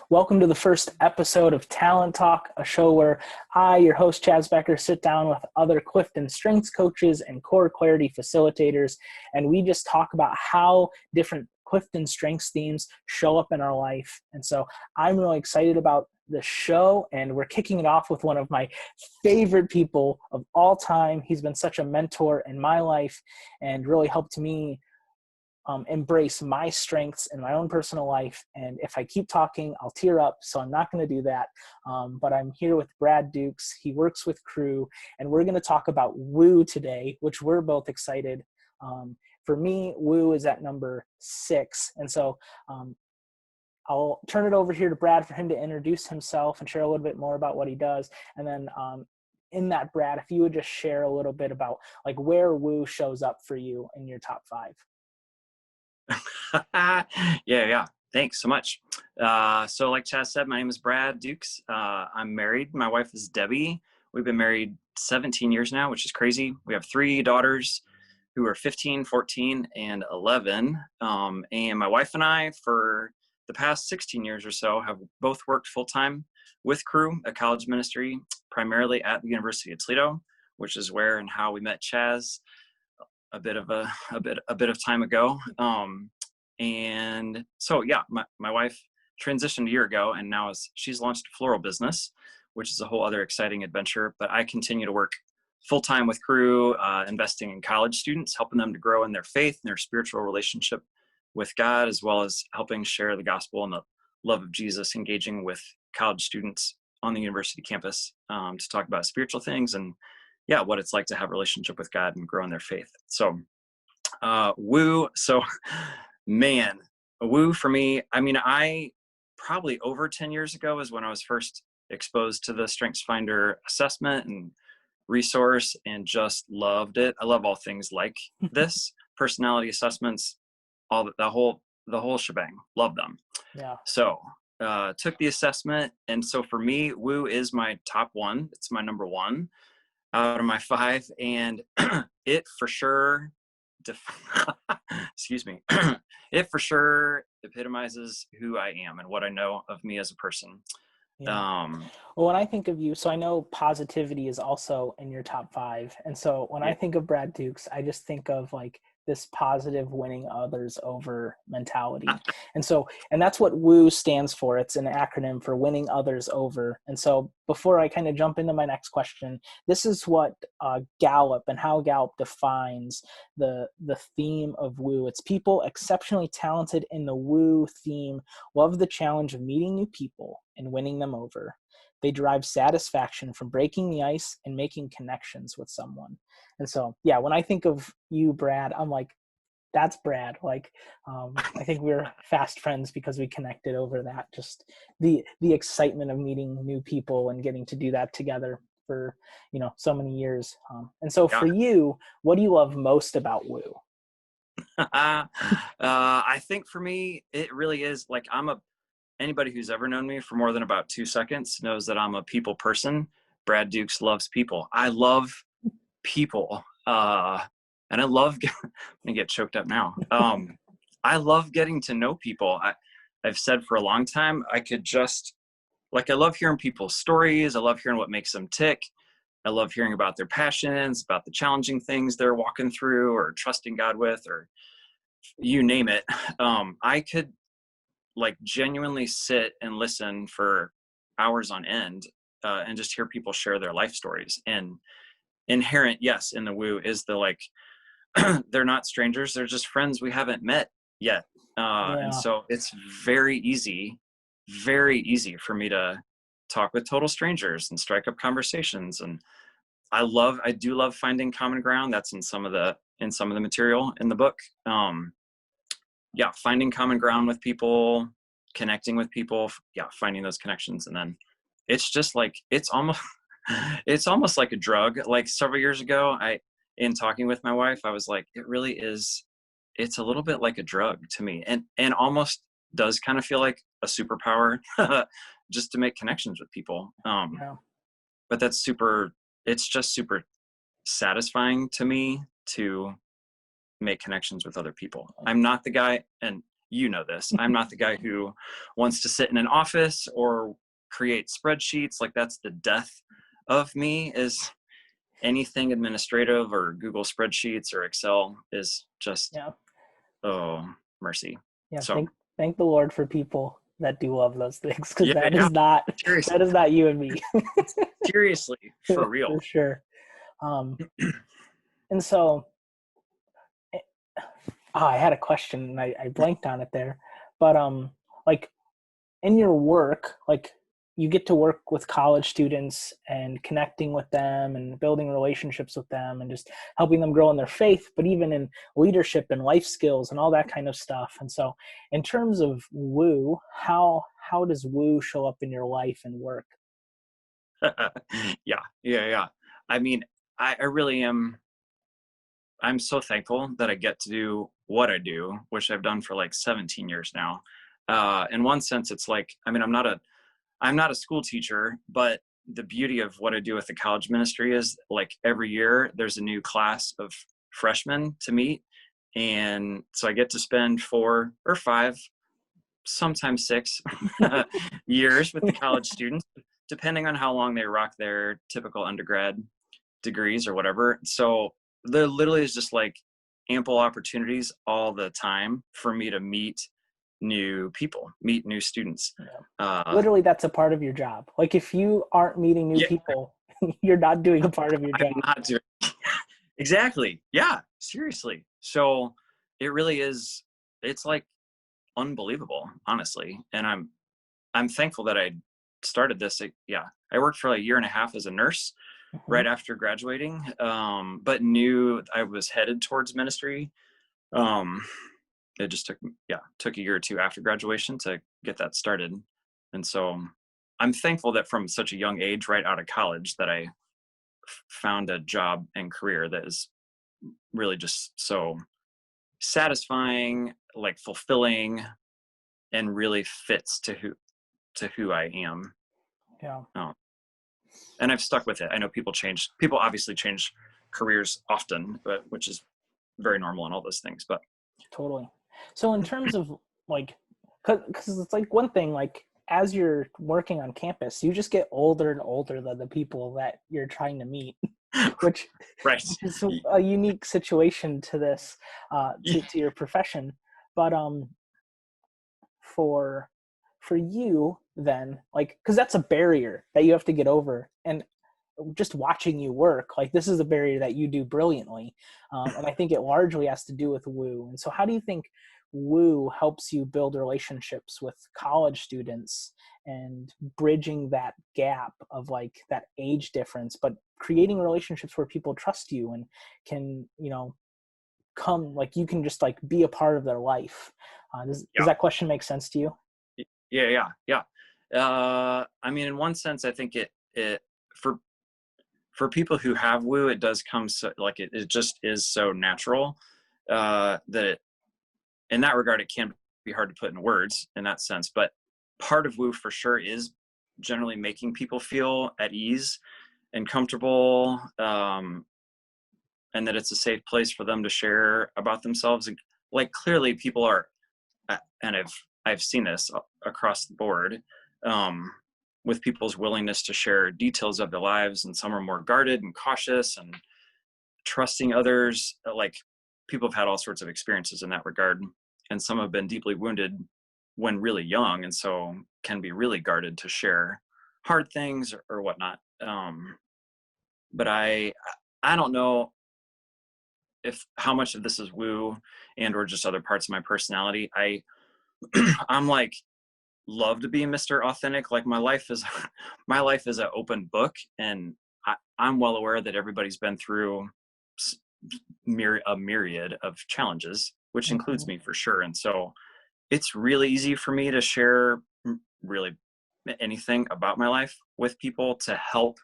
Welcome to the first episode of Talent Talk, a show where I, your host, Chaz Becker, sit down with other CliftonStrengths coaches and core clarity facilitators, and we just talk about how different CliftonStrengths themes show up in our life. And so I'm really excited about the show, and we're kicking it off with one of my favorite people of all time. He's been such a mentor in my life and really helped me embrace my strengths in my own personal life. And if I keep talking, I'll tear up, so I'm not going to do that. But I'm here with Brad Dukes. He works with Crew, and we're going to talk about Woo today, which we're both excited. For me, Woo is at number 6. And so I'll turn it over here to Brad for him to introduce himself and share a little bit more about what he does. And then in that, Brad, if you would just share a little bit about like where Woo shows up for you in your top 5. Yeah. Thanks so much. So like Chaz said, my name is Brad Dukes. I'm married. My wife is Debbie. We've been married 17 years now, which is crazy. We have 3 daughters who are 15, 14, and 11. And my wife and I, for the past 16 years or so, have both worked full-time with Crew, a college ministry, primarily at the University of Toledo, which is where and how we met Chaz a bit of time ago. And so, yeah, my wife transitioned a year ago, and now she's launched a floral business, which is a whole other exciting adventure. But I continue to work full-time with Crew, investing in college students, helping them to grow in their faith and their spiritual relationship with God, as well as helping share the gospel and the love of Jesus, engaging with college students on the university campus to talk about spiritual things and what it's like to have a relationship with God and grow in their faith. So Woo. So man, Woo for me, I mean, I probably over 10 years ago is when I was first exposed to the Strengths Finder assessment and resource and just loved it. I love all things like this, personality assessments, all the whole shebang. Love them. Yeah. So took the assessment. And so for me, Woo is my top 1. It's my number 1 out of my 5, and it for sure excuse me it for sure epitomizes who I am and what I know of me as a person. Yeah. Well, when I think of you, so I know positivity is also in your top 5. And so when I think of Brad Dukes, I just think of like this positive winning others over mentality. And that's what WOO stands for. It's an acronym for winning others over. And so before I kind of jump into my next question, this is what Gallup and how Gallup defines the theme of WOO. It's people exceptionally talented in the WOO theme love the challenge of meeting new people and winning them over. They derive satisfaction from breaking the ice and making connections with someone. And so, yeah, when I think of you, Brad, I'm like, that's Brad. Like, I think we're fast friends because we connected over that. Just the excitement of meeting new people and getting to do that together for, so many years. And so for you, what do you love most about Woo? I think for me, it really is like anybody who's ever known me for more than about 2 seconds knows that I'm a people person. Brad Dukes loves people. I love people. And I love, I'm gonna get choked up now. I love getting to know people. I've said for a long time, I love hearing people's stories. I love hearing what makes them tick. I love hearing about their passions, about the challenging things they're walking through or trusting God with, or you name it. I could like genuinely sit and listen for hours on end and just hear people share their life stories. And inherent, yes, in the Woo is the like, they're not strangers. They're just friends we haven't met yet. And so it's very easy for me to talk with total strangers and strike up conversations. And I do love finding common ground. That's in some of the material in the book. Finding common ground with people, connecting with people, finding those connections. And then it's just like, it's almost like a drug. Like several years ago, in talking with my wife, I was like, it really is, it's a little bit like a drug to me, and almost does kind of feel like a superpower just to make connections with people. But it's just super satisfying to me to make connections with other people. I'm not the guy, and you know this. I'm not the guy who wants to sit in an office or create spreadsheets. Like, that's the death of me. Is anything administrative or Google spreadsheets or Excel is just, Yeah. oh, mercy. Yeah. So Thank the Lord for people that do love those things, because yeah, that yeah, is not seriously, that is not you and me. seriously, for real. For sure. Um, and so I had a question and I blanked on it there. But like in your work, like you get to work with college students and connecting with them and building relationships with them and just helping them grow in their faith, but even in leadership and life skills and all that kind of stuff. And so in terms of woo, how does woo show up in your life and work? Yeah. I mean, I really am. I'm so thankful that I get to do what I do, which I've done for like 17 years now. In one sense, it's like, I mean, I'm not a school teacher, but the beauty of what I do with the college ministry is, like, every year there's a new class of freshmen to meet. And so I get to spend 4 or 5, sometimes 6 years with the college students, depending on how long they rock their typical undergrad degrees or whatever. So there literally is just like ample opportunities all the time for me to meet new people, meet new students. Yeah. Uh, Literally, that's a part of your job. Like if you aren't meeting new yeah, people, you're not doing a part of your I'm job. not doing exactly. Yeah, seriously. So it really is. It's like unbelievable, honestly. And I'm thankful that I started this. Yeah, I worked for like a year and a half as a nurse Mhm. right after graduating, but knew I was headed towards ministry. Um, it just took a year or two after graduation to get that started. And so I'm thankful that from such a young age, right out of college, that I found a job and career that is really just so satisfying, like fulfilling, and really fits to who I am. Yeah, Um, and I've stuck with it. I know people obviously change careers often, but which is very normal and all those things. But totally. So in terms of like, because it's like one thing, like as you're working on campus, you just get older and older than the people that you're trying to meet, which right. which is a unique situation to this, Yeah. to your profession. But for for you then, like, because that's a barrier that you have to get over, and just watching you work, like this is a barrier that you do brilliantly, and I think it largely has to do with woo. And so how do you think woo helps you build relationships with college students and bridging that gap of like that age difference, but creating relationships where people trust you and can, come, like you can just like be a part of their life? Does Yeah. that question make sense to you? Yeah. I mean, in one sense, I think it for for people who have woo, it does come so, like, it just is so natural, that in that regard, it can be hard to put in words in that sense. But part of woo for sure is generally making people feel at ease and comfortable, and that it's a safe place for them to share about themselves. And like, clearly people are, and I've seen this across the board, um, with people's willingness to share details of their lives, and some are more guarded and cautious and trusting others. Like, people have had all sorts of experiences in that regard, and some have been deeply wounded when really young, and so can be really guarded to share hard things or whatnot. But I don't know if how much of this is woo and or just other parts of my personality. I'm like, love to be Mr. Authentic. Like, my life is my life is an open book, and I'm well aware that everybody's been through a myriad of challenges, which includes Mhm. me for sure. And so it's really easy for me to share really anything about my life with people to help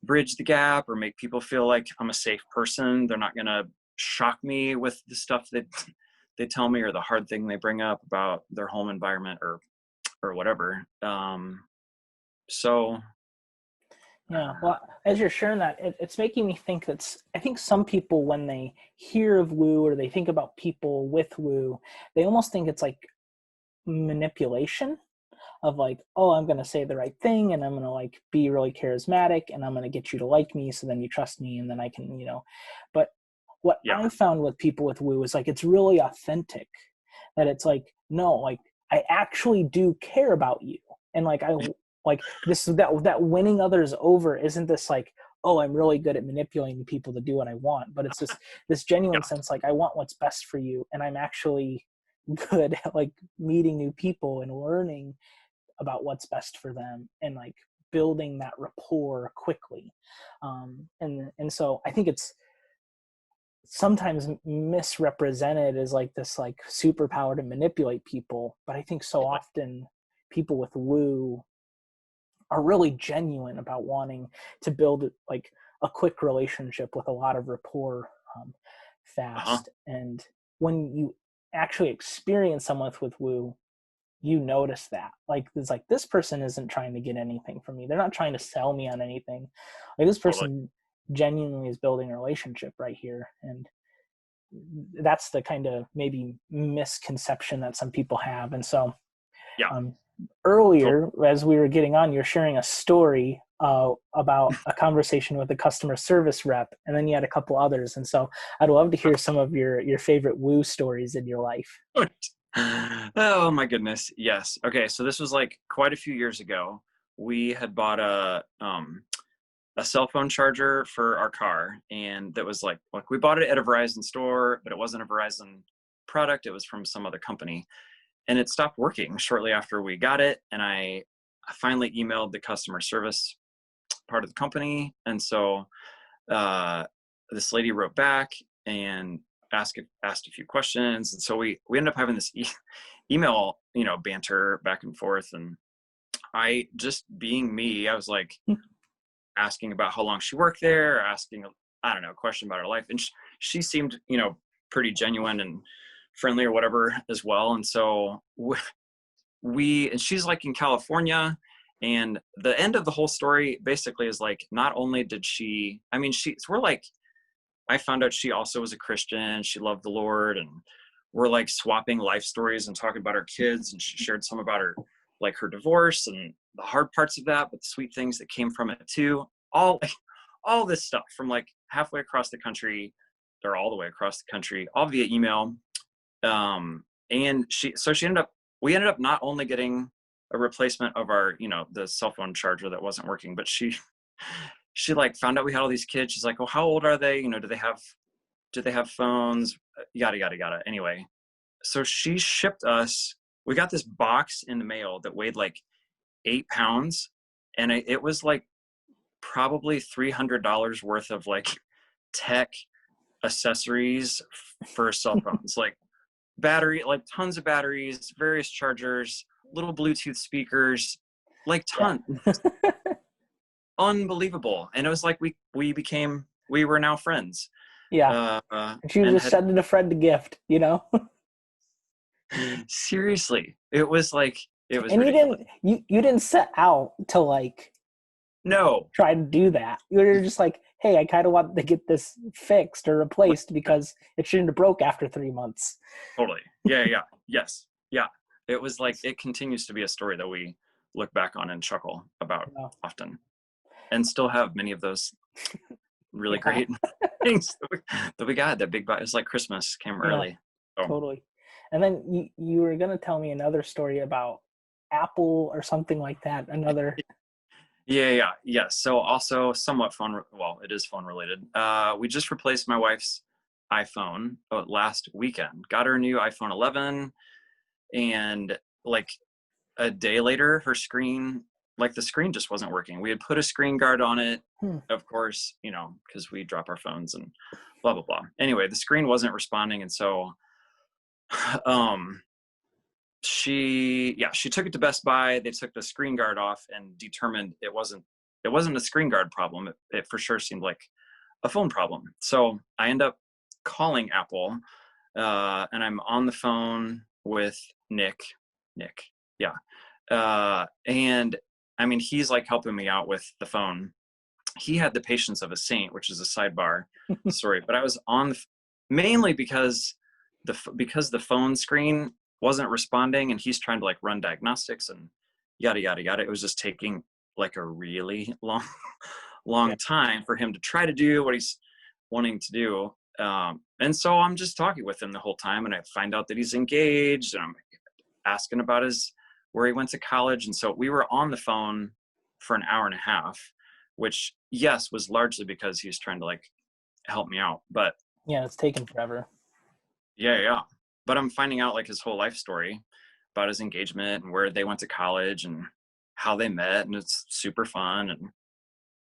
bridge the gap or make people feel like I'm a safe person. They're not going to shock me with the stuff that they tell me or the hard thing they bring up about their home environment or whatever. So Yeah. Well, as you're sharing that, it's making me think I think some people, when they hear of woo or they think about people with woo, they almost think it's like manipulation of like, oh, I'm going to say the right thing and I'm going to like be really charismatic and I'm going to get you to like me. So then you trust me and then I can, but what Yeah. I found with people with woo is like, it's really authentic, that it's like, no, like I actually do care about you. And like, like this, that winning others over isn't this like, oh, I'm really good at manipulating people to do what I want, but it's just this genuine Yeah. sense, like I want what's best for you. And I'm actually good at like meeting new people and learning about what's best for them and like building that rapport quickly. And so I think it's sometimes misrepresented as like this like superpower to manipulate people, but I think so Totally. often people with woo are really genuine about wanting to build like a quick relationship with a lot of rapport, Uh-huh. fast. And when you actually experience someone with woo, you notice that like it's like, this person isn't trying to get anything from me, they're not trying to sell me on anything, like this Totally. person genuinely is building a relationship right here. And that's the kind of maybe misconception that some people have. And so Yeah. um, Totally. earlier as we were getting on, you're sharing a story about a conversation with a customer service rep, and then you had a couple others. And so I'd love to hear some of your favorite woo stories in your life. Oh my goodness. Yes. Okay. So this was like quite a few years ago. We had bought a cell phone charger for our car, and that was like we bought it at a Verizon store, but it wasn't a Verizon product. It was from some other company, and it stopped working shortly after we got it. And I finally emailed the customer service part of the company, and so uh, this lady wrote back and asked a few questions, and so we ended up having this email, banter back and forth. And I, just being me, I was like asking about how long she worked there, or asking, I don't know, a question about her life, and she seemed, pretty genuine and friendly or whatever as well. And so and she's like in California. And the end of the whole story basically is like, not only did she, I mean, we're like, I found out she also was a Christian. She loved the Lord, and we're like swapping life stories and talking about our kids. And she shared some about her divorce and the hard parts of that, but the sweet things that came from it too. All this stuff from like halfway across the country, or all the way across the country, all via email. And we ended up not only getting a replacement of our, the cell phone charger that wasn't working, but she like found out we had all these kids. She's like, "Oh, how old are they? Do they have phones? Yada, yada, yada." Anyway, so she shipped us, we got this box in the mail that weighed like 8 pounds. And it was like probably $300 worth of like tech accessories for cell phones, like battery, like tons of batteries, various chargers, little Bluetooth speakers, like Yeah. tons. Unbelievable. And it was like we were now friends. Yeah. Uh, And she was and just sending a friend a gift, seriously, it was And ridiculous. you didn't set out to like No, try to do that. You were just like, hey, I kind of want to get this fixed or replaced because it shouldn't have broke after 3 months. totally. Yeah. Yes. Yeah. It was like, it continues to be a story that we look back on and chuckle about Yeah. often, and still have many of those really Yeah. great things that we got. That big, it was like Christmas came Yeah, early. So totally. And then you were going to tell me another story about Apple or something like that. Another. yeah. So also somewhat phone. Well, it is phone related. We just replaced my wife's iPhone last weekend. Got her a new iPhone 11, and like a day later, her screen, like the screen just wasn't working. We had put a screen guard on it, of course, because we drop our phones and blah blah blah. Anyway, the screen wasn't responding, and so she took it to Best Buy. They took the screen guard off and determined it wasn't a screen guard problem. It for sure seemed like a phone problem. So I end up calling Apple, and I'm on the phone with Nick. Yeah. And I mean, he's like helping me out with the phone he had the patience of a saint, which is a sidebar story. But I was on mainly because the phone screen wasn't responding, and he's trying to like run diagnostics and yada yada yada. It was just taking like a really long time for him to try to do what he's wanting to do. And so I'm just talking with him the whole time, and I find out that he's engaged, and I'm asking about where he went to college. And so we were on the phone for an hour and a half, which yes, was largely because he was trying to like help me out. But yeah, it's taken forever. Yeah. But I'm finding out like his whole life story about his engagement and where they went to college and how they met. And it's super fun. And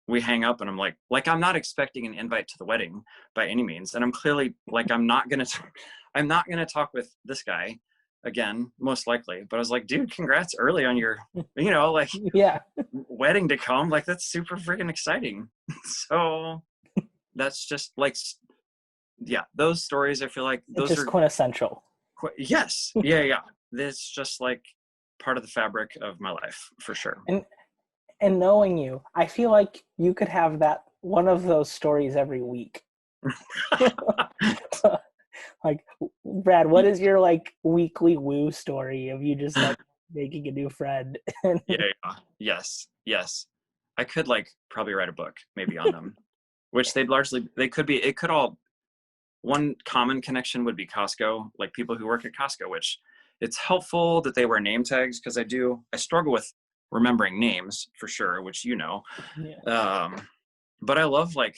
we hang up, and I'm like, I'm not expecting an invite to the wedding by any means. And I'm clearly like, I'm not going to talk with this guy again, most likely. But I was like, dude, congrats early on your, like wedding to come. Like, that's super freaking exciting. So that's just like, yeah, those stories, I feel like those are quintessential. Yes. Yeah. It's just like part of the fabric of my life for sure. And knowing you, I feel like you could have that one of those stories every week. Like, Brad, what is your like weekly woo story of you just like making a new friend? Yeah. Yes. I could like probably write a book maybe on them, which it could all, one common connection would be Costco, like people who work at Costco, which it's helpful that they wear name tags, because I struggle with remembering names for sure, which but I love like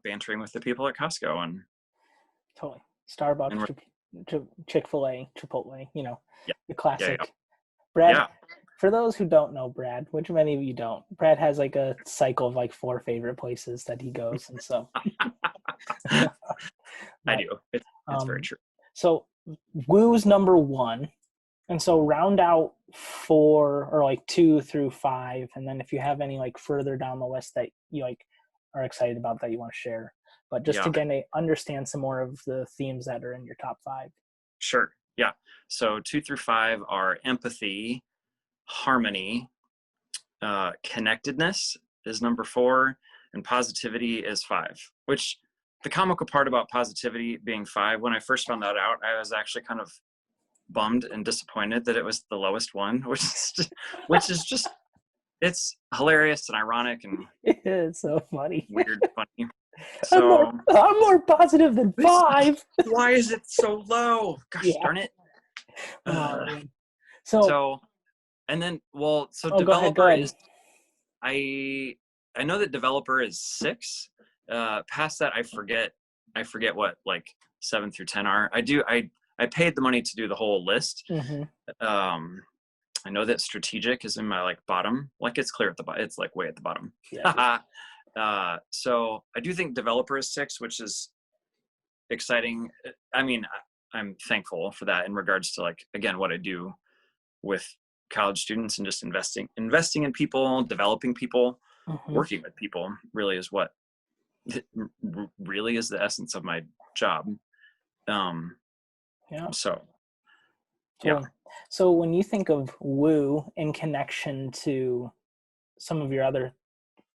bantering with the people at Costco and totally Starbucks, Chick-fil-A, Chipotle, the classic. Yeah. Brad, for those who don't know Brad, which many of you don't, Brad has like a cycle of like 4 favorite places that he goes, and so I do. It's very true. So woo's number 1. And so round out 4 or like 2 through 5. And then if you have any like further down the list that you like are excited about that you want to share, but just to kind of understand some more of the themes that are in your top 5. Sure. Yeah. So 2 through 5 are empathy, harmony, connectedness is number 4, and positivity is 5, which the comical part about positivity being 5, when I first found that out, I was actually kind of bummed and disappointed that it was the lowest one, which is just, it's hilarious and ironic and it's so funny. Weird, funny. So I'm more positive than 5. Why is it so low? Gosh darn it. So and then developer is, I know that developer is 6. Past that I forget what like 7 through 10 are. I paid the money to do the whole list. Mm-hmm. I know that strategic is in my like bottom, like it's clear at the bottom. It's like way at the bottom. Yeah. So I do think developer is 6, which is exciting. I mean, I'm thankful for that in regards to like, again, what I do with college students and just investing in people, developing people, working with people really is what really is the essence of my job. So when you think of woo in connection to some of your other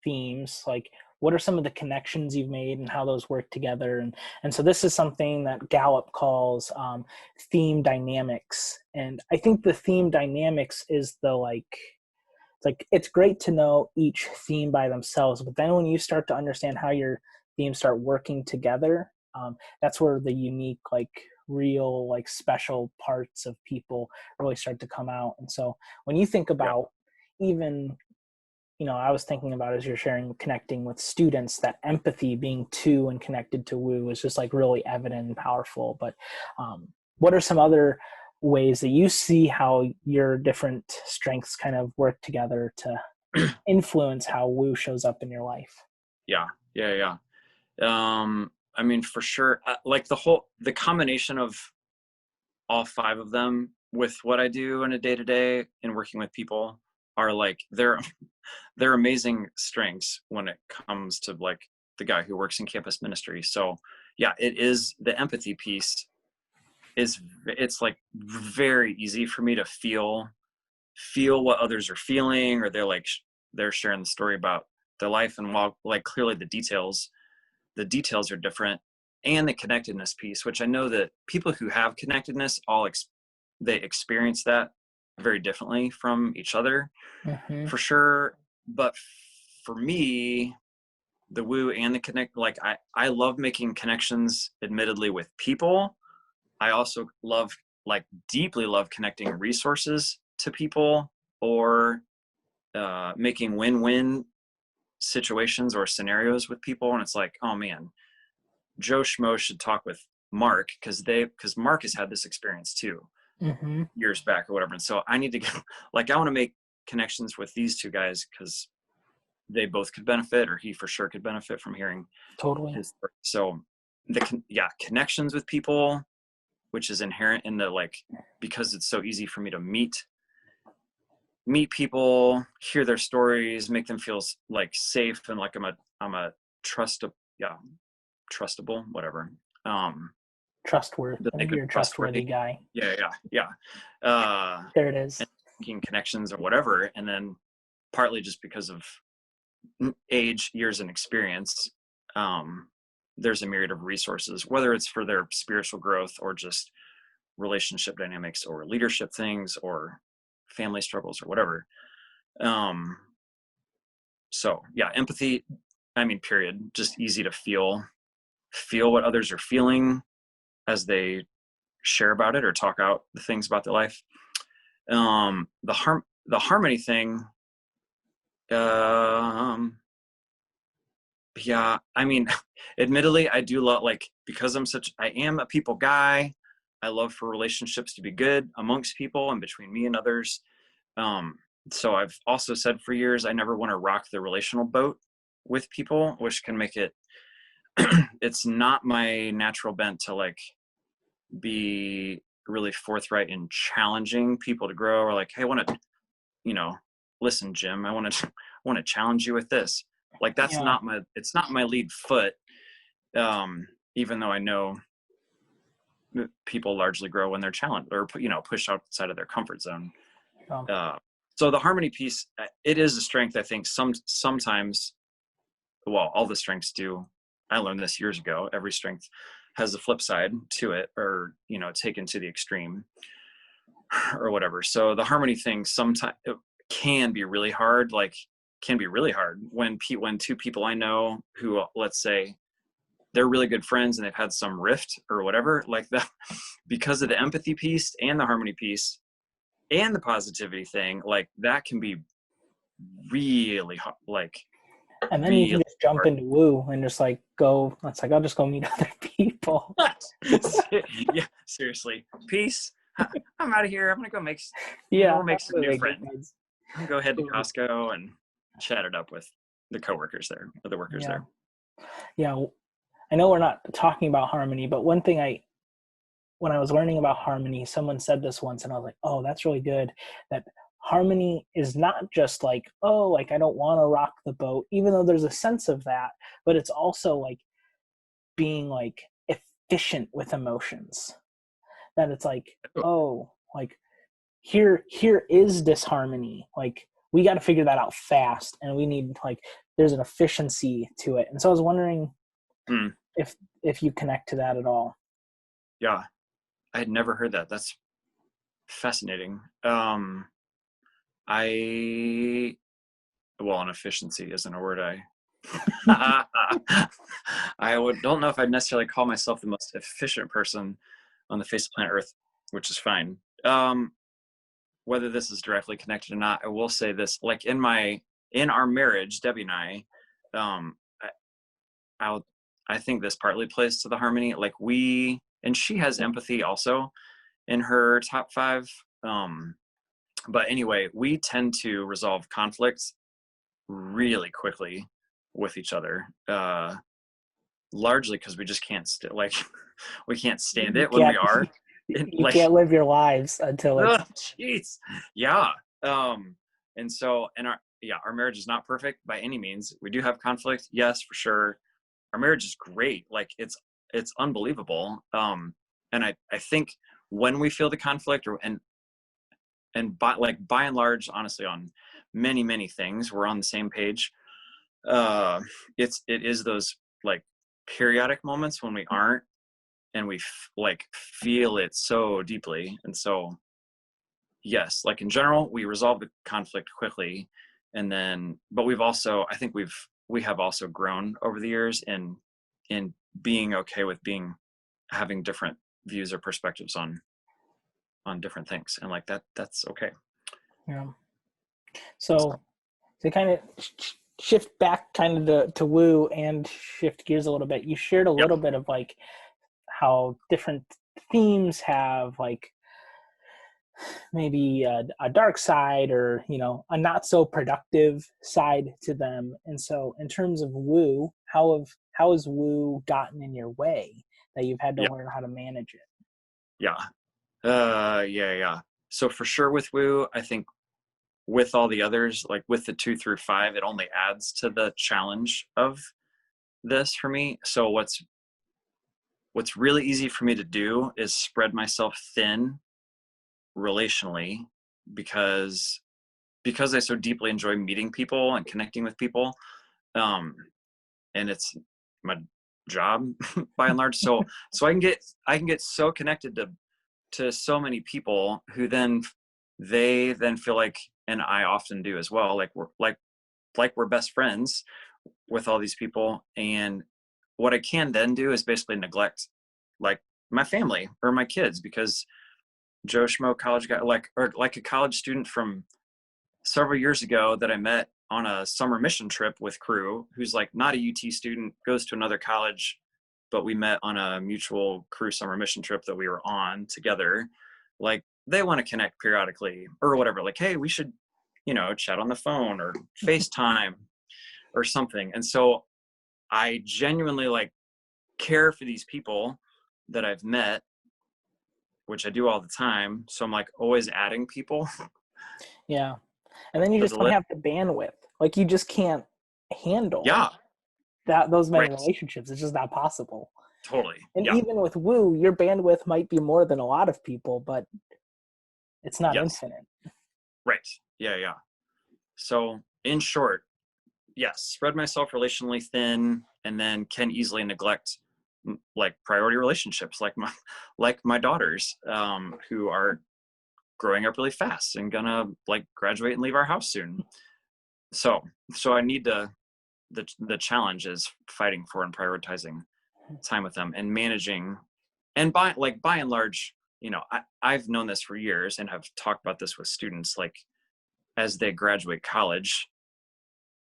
themes, like what are some of the connections you've made and how those work together? And so this is something that Gallup calls theme dynamics. And I think the theme dynamics is it's great to know each theme by themselves, but then when you start to understand how your themes start working together, that's where the unique, like real, like special parts of people really start to come out. And so when you think about even, I was thinking about, as you're sharing, connecting with students, that empathy being 2 and connected to woo is just like really evident and powerful. But what are some other ways that you see how your different strengths kind of work together to influence how woo shows up in your life? Yeah. I mean, for sure, like the combination of all 5 of them with what I do in a day-to-day and working with people are like, they're amazing strengths when it comes to like the guy who works in campus ministry. So yeah, it is the empathy piece it's like very easy for me to feel what others are feeling, or they're sharing the story about their life, and while like clearly the details are different, and the connectedness piece, which I know that people who have connectedness they experience that very differently from each other, for sure. But for me, the woo and the connect, like I love making connections, admittedly, with people. I also deeply love connecting resources to people, or making win-win situations or scenarios with people. And it's like, oh man, Joe Schmo should talk with Mark, because Mark has had this experience too, years back or whatever. And so I need to get, like, I want to make connections with these two guys because they both could benefit, or he for sure could benefit from hearing his story. So connections with people, which is inherent in the, like, because it's so easy for me to meet people, hear their stories, make them feel like safe, and like I'm a trustable, whatever. Trustworthy. I think you're a trustworthy guy. Yeah. There it is. And making connections or whatever, and then partly just because of age, years, and experience, there's a myriad of resources, whether it's for their spiritual growth or just relationship dynamics or leadership things or family struggles or whatever. So yeah, empathy, I mean, period, just easy to feel what others are feeling as they share about it or talk out the things about their life. The harmony thing, yeah, I mean, admittedly, I do love, like, because I am a people guy, I love for relationships to be good amongst people and between me and others. So I've also said for years, I never want to rock the relational boat with people, which can make it, it's not my natural bent to, like, be really forthright in challenging people to grow, or like, hey, I want to, listen, Jim, I want to challenge you with this. Like, that's it's not my lead foot. Even though I know people largely grow when they're challenged or, pushed outside of their comfort zone. So the harmony piece, it is a strength. I think sometimes, well, all the strengths do. I learned this years ago. Every strength has a flip side to it, or, taken to the extreme or whatever. So the harmony thing sometimes can be really hard, when two people I know who, let's say, they're really good friends and they've had some rift or whatever like that, because of the empathy piece and the harmony piece and the positivity thing, like, that can be really hard, like, and then you can just jump into woo and just like go, it's like, I'll just go meet other people. Yeah, seriously, peace, I'm out of here, I'm gonna go make some new friends. I'm gonna go head to Costco and chat it up with the coworkers there, or the workers there. Yeah, I know we're not talking about harmony, but one thing when I was learning about harmony, someone said this once, and I was like, oh, that's really good. That harmony is not just like, oh, like, I don't want to rock the boat, even though there's a sense of that, but it's also like being like efficient with emotions. That it's like, oh, like, here is disharmony. Like, we got to figure that out fast, and we need, like, there's an efficiency to it. And so I was wondering if you connect to that at all. Yeah, I had never heard that. That's fascinating. Well, an efficiency isn't a word don't know if I'd necessarily call myself the most efficient person on the face of planet Earth, which is fine. Whether this is directly connected or not, I will say this, like, in our marriage, Debbie and I think this partly plays to the harmony. Like, and she has empathy also in her top 5. But anyway, we tend to resolve conflicts really quickly with each other, largely because we just can't we can't stand it when we are. You can't live your lives until it's... Jeez. Yeah. And so, our marriage is not perfect by any means. We do have conflict. Yes, for sure. Our marriage is great. Like, it's unbelievable. And I think when we feel the conflict, by and large, honestly, on many, many things, we're on the same page. it is those like periodic moments when we aren't, and we like feel it so deeply. And so yes, like in general, we resolve the conflict quickly. And then, but I think we have also grown over the years in being okay with having different views or perspectives on different things. And like that's okay. Yeah. So to kind of shift back kind of to woo and shift gears a little bit, you shared a Yep. little bit of like how different themes have like maybe a dark side or, you know, a not so productive side to them. And so in terms of woo, how has woo gotten in your way that you've had to Yeah. learn how to manage it? Yeah. Yeah. So for sure with woo, I think with all the others, like with the 2 through 5, it only adds to the challenge of this for me. So what's really easy for me to do is spread myself thin relationally, because I so deeply enjoy meeting people and connecting with people. Um, and it's my job by and large. So I can get so connected to so many people who then they then feel like, and I often do as well, like we're best friends with all these people. And what I can then do is basically neglect like my family or my kids, because Joe Schmo college guy, or like a college student from several years ago that I met on a summer mission trip with crew, who's like not a UT student, goes to another college, but we met on a mutual crew summer mission trip that we were on together. Like they want to connect periodically or whatever. Like, hey, we should, chat on the phone or FaceTime or something. And so I genuinely like care for these people that I've met, which I do all the time. So I'm like always adding people Yeah. And then you to just the don't list. have the bandwidth. Like you just can't handle Yeah, those many right. relationships. It's just not possible. Totally. And Yeah. even with woo, your bandwidth might be more than a lot of people, but it's not Yes. infinite. Right. Yeah. So in short, yes, spread myself relationally thin, and then can easily neglect like priority relationships, like my daughters, who are growing up really fast and gonna like graduate and leave our house soon. So I need the challenge is fighting for and prioritizing time with them and managing, and by and large, I've known this for years and have talked about this with students, like as they graduate college,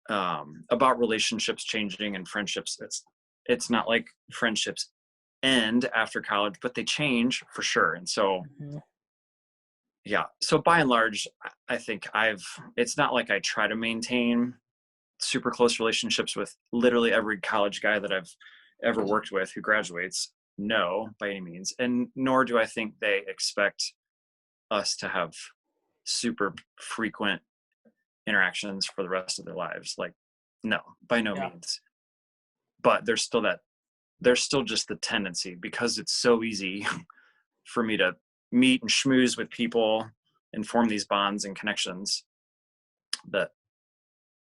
about relationships changing and friendships. It's not like friendships end after college, but they change for sure. And so Mm-hmm. yeah, so by and large, I think it's not like I try to maintain super close relationships with literally every college guy that I've ever worked with who graduates. No, by any means. And nor do I think they expect us to have super frequent interactions for the rest of their lives. Like, no, by no Yeah. means. But there's still just the tendency, because it's so easy for me to meet and schmooze with people and form these bonds and connections, that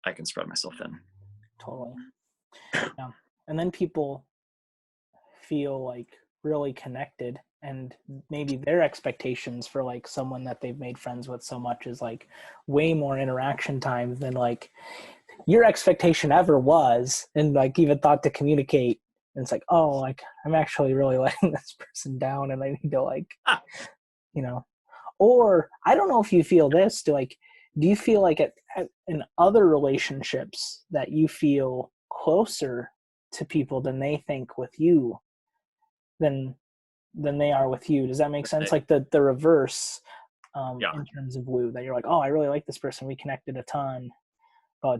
I can spread myself thin. Totally. Yeah. And then people feel like really connected, and maybe their expectations for like someone that they've made friends with so much is like way more interaction time than like your expectation ever was, and like even thought to communicate. And it's like, oh, like I'm actually really letting this person down and I need to like, Ah, you know, or I don't know if you feel this, do you feel like in other relationships that you feel closer to people than they think with you than they are with you? Does that make sense? Like the reverse, yeah, in terms of woo, that you're like, oh, I really like this person, we connected a ton, but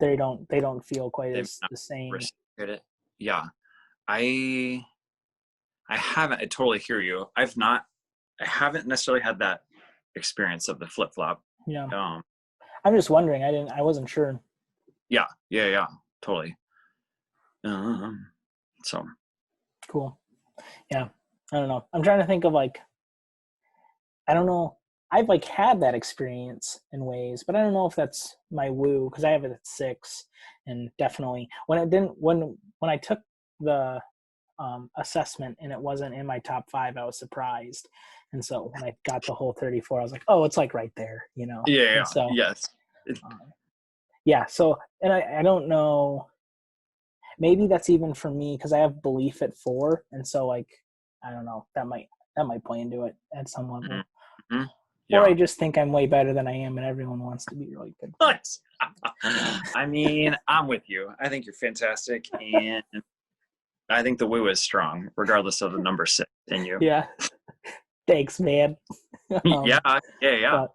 they don't feel quite they've as not the same. reciprocated it. Yeah, I haven't. I totally hear you. I haven't necessarily had that experience of the flip flop. Yeah. Um, I'm just wondering. I wasn't sure. yeah, totally. So Cool. Yeah. I don't know. I'm trying to think of like, I don't know. I've like had that experience in ways, but I don't know if that's my woo, because I have it at 6, and definitely when I took the assessment and it wasn't in my top 5, I was surprised. And so when I got the whole 34, I was like, oh, it's like right there, you know? Yeah. And so, Yes. um, yeah. So, and I don't know, maybe that's even for me, because I have belief at 4. And so like, I don't know, that might play into it at some level. Mm-hmm. Or Yeah. I just think I'm way better than I am and everyone wants to be really good. What? I mean, I'm with you. I think you're fantastic. And I think the woo is strong, regardless of the number 6 in you. Yeah. Thanks, man. Yeah. But,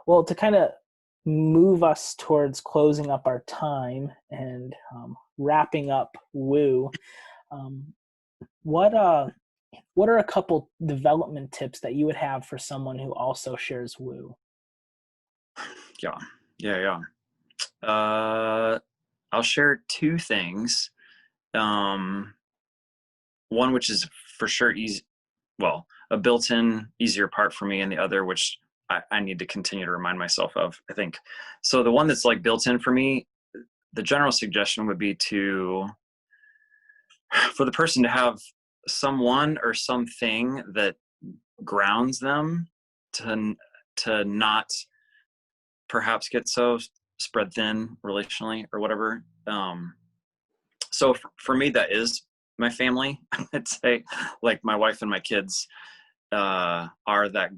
well, to kind of move us towards closing up our time and wrapping up woo, what are a couple development tips that you would have for someone who also shares woo? Yeah. I'll share 2 things. One, which is for sure easy, well, a built-in easier part for me, and the other, which I need to continue to remind myself of, I think. So the one that's like built in for me, the general suggestion would be for the person to have someone or something that grounds them to not perhaps get so spread thin relationally or whatever. So for me, that is my family. I'd say, like, my wife and my kids are that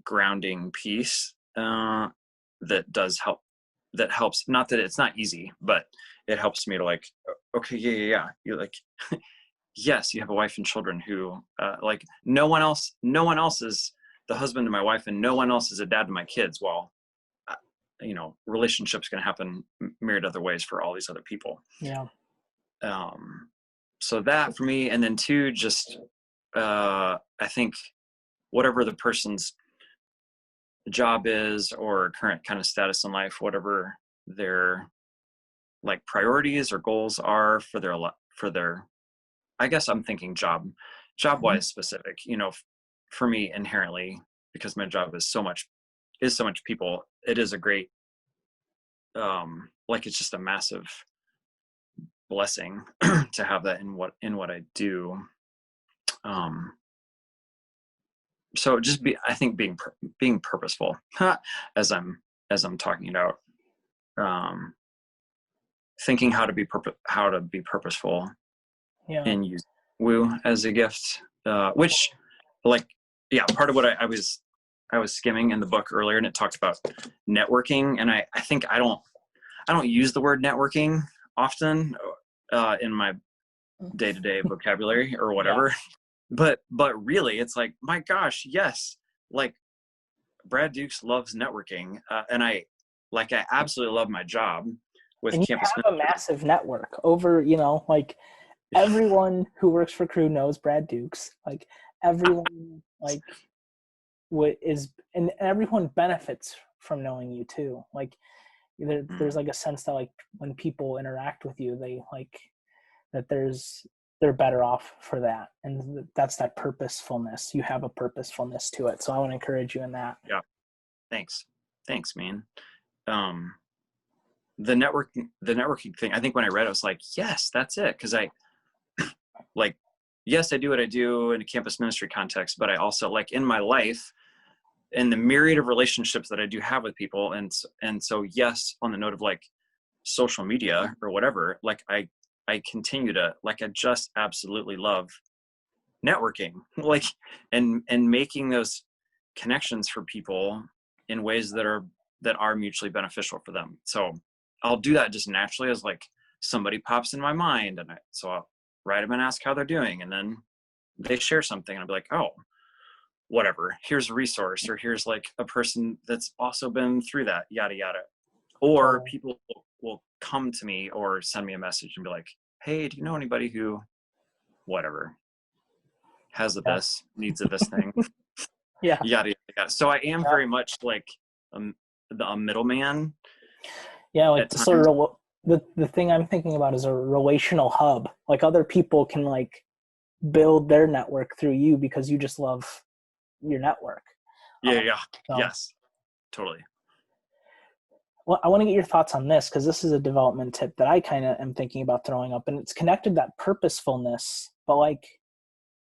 grounding piece that does help. That helps. Not that it's not easy, but it helps me to like, okay, yeah. You're like, yes, you have a wife and children who like no one else is the husband to my wife, and no one else is a dad to my kids. Well, relationships can happen myriad other ways for all these other people. Yeah. So that for me, and then 2, just I think whatever the person's job is or current kind of status in life, whatever their like priorities or goals are for their, I guess I'm thinking job wise specific, for me inherently, because my job is so much people, it is a great, like, it's just a massive blessing to have that in what I do. So just I think being purposeful as I'm talking about, thinking how to be purposeful and use woo as a gift, which, like, yeah, part of what I was skimming in the book earlier, and it talked about networking, and I think I don't use the word networking often in my day-to-day vocabulary or whatever. But really, it's like, my gosh, yes, like, Brad Dukes loves networking, and I absolutely love my job with and campus. You have a massive network over, like, everyone who works for Crew knows Brad Dukes. Like, everyone and everyone benefits from knowing you too. Like, there's like a sense that, like, when people interact with you, they like that they're better off for that, and that's that purposefulness. You have a purposefulness to it, so I want to encourage you in that. Yeah, thanks, man. The networking thing, I think when I read it, I was like, yes, that's it, because I yes, I do what I do in a campus ministry context, but I also, like, in my life, in the myriad of relationships that I do have with people, and so, yes, on the note of, like, social media or whatever, like, I continue to, like, I just absolutely love networking, like, and making those connections for people in ways that are mutually beneficial for them. So I'll do that just naturally, as, like, somebody pops in my mind, and so I'll write them and ask how they're doing, and then they share something, and I'll be like, oh, whatever, here's a resource, or here's, like, a person that's also been through that, yada yada. Or people will come to me or send me a message and be like, hey, do you know anybody who whatever has this, needs of this thing? Yeah. Yada yada. So I am very much like a middleman. Yeah, like the thing I'm thinking about is a relational hub. Like, other people can, like, build their network through you because you just love your network. Yeah, yeah, So, yes, totally. well, I want to get your thoughts on this because this is a development tip that I kind of am thinking about throwing up, and it's connected to that purposefulness. But like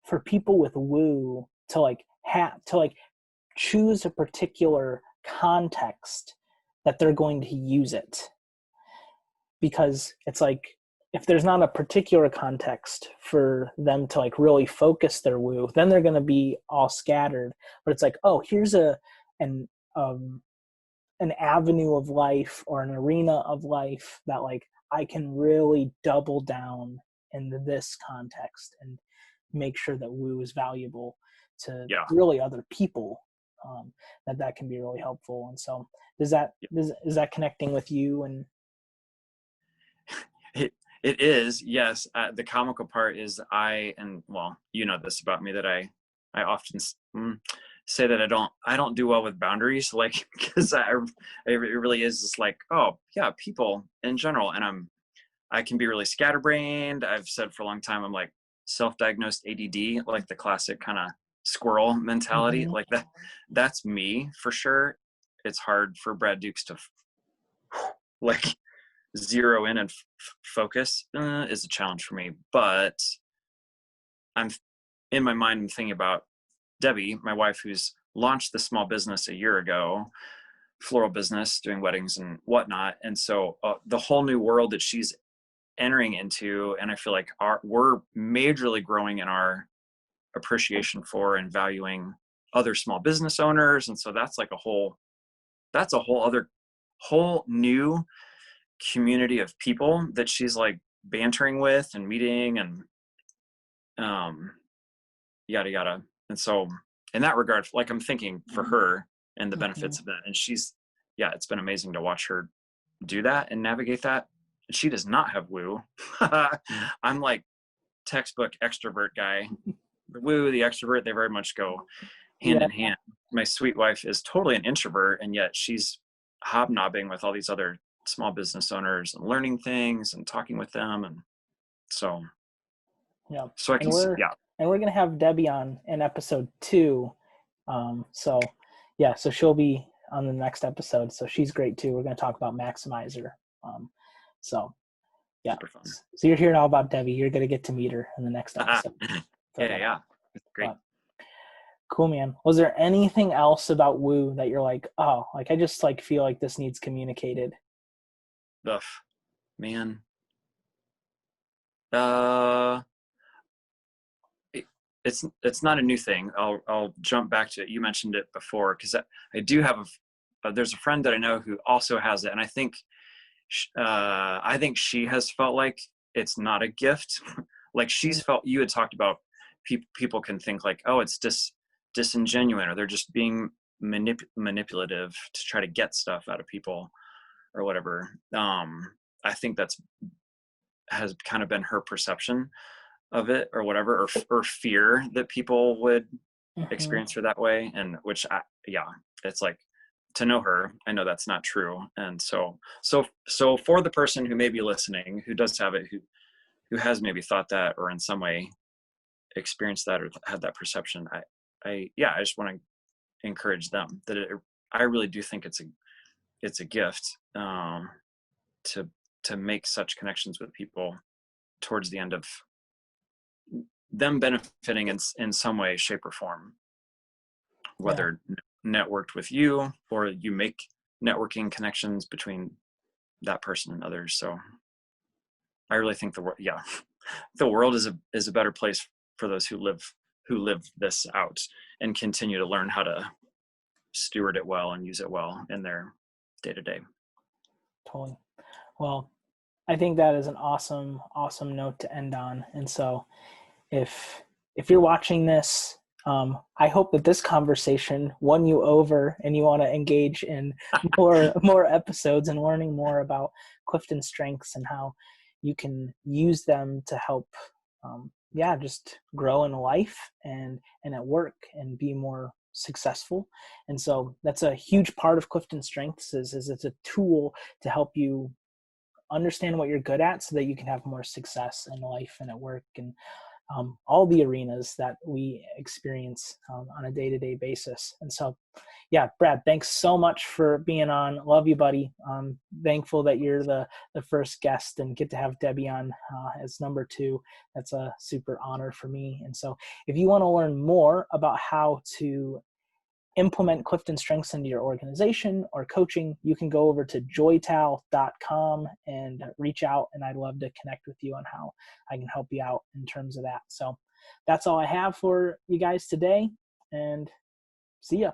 for people with woo to like choose a particular context that they're going to use it, because it's like if there's not a particular context for them to like really focus their woo, then they're going to be all scattered. But it's like, oh, here's an um an avenue of life or an arena of life that like I can really double down in this context and make sure that woo is valuable to Yeah. really other people. That can be really helpful. And so is that connecting with you? And It is, yes. The comical part is well, you know this about me, that I often say that I don't do well with boundaries, like, because it really is just like, oh yeah, people in general, and I can be really scatterbrained. I've said for a long time I'm like self-diagnosed ADD, like the classic kind of squirrel mentality, like that's me for sure. It's hard for Brad Dukes to like zero in and focus is a challenge for me. But I'm in my mind, I'm thinking about Debbie, my wife, who's launched the small business a year ago, floral business, doing weddings and whatnot. And so the whole new world that she's entering into, and I feel like we're majorly growing in our appreciation for and valuing other small business owners. And so that's like that's a whole new community of people that she's like bantering with and meeting and yada yada. And so in that regard, like, I'm thinking for her and the benefits of that, and it's been amazing to watch her do that and navigate that. She does not have woo. I'm like textbook extrovert guy. The woo, the extrovert, they very much go hand in hand. My sweet wife is totally an introvert, and yet she's hobnobbing with all these other small business owners and learning things and talking with them. And so I can see, and we're gonna have Debbie on in episode 2. So she'll be on the next episode. So she's great too. We're gonna talk about Maximizer. So super fun. So you're hearing all about Debbie. You're gonna get to meet her in the next episode. Yeah, great. Cool, man. Was there anything else about woo that you're like, oh, like I just like feel like this needs communicated? Man. It's not a new thing. I'll jump back to it. You mentioned it before, because I do have there's a friend that I know who also has it, and I think she has felt like it's not a gift. Like she's felt, you had talked about people can think like, oh, it's disingenuous, or they're just being manipulative to try to get stuff out of people or whatever. I think has kind of been her perception of it or whatever, or fear that people would experience her that way. And which it's like, to know her, I know that's not true. And so for the person who may be listening, who does have it, who has maybe thought that, or in some way experienced that or had that perception, I just want to encourage them that I really do think it's a gift to make such connections with people towards the end of them benefiting in some way, shape, or form, whether networked with you or you make networking connections between that person and others. So I really think the world is a better place for those who live this out and continue to learn how to steward it well and use it well in their day-to-day. Totally. Well, I think that is an awesome note to end on. And so if you're watching this, I hope that this conversation won you over and you want to engage in more episodes and learning more about CliftonStrengths and how you can use them to help just grow in life and at work and be more successful. And so that's a huge part of CliftonStrengths is it's a tool to help you understand what you're good at so that you can have more success in life and at work. And all the arenas that we experience on a day-to-day basis. And so, yeah, Brad, thanks so much for being on. Love you, buddy. Thankful that you're the first guest and get to have Debbie on as number 2. That's a super honor for me. And so if you want to learn more about how to implement Clifton Strengths into your organization or coaching, you can go over to joytal.com and reach out, and I'd love to connect with you on how I can help you out in terms of that. So that's all I have for you guys today, and see ya.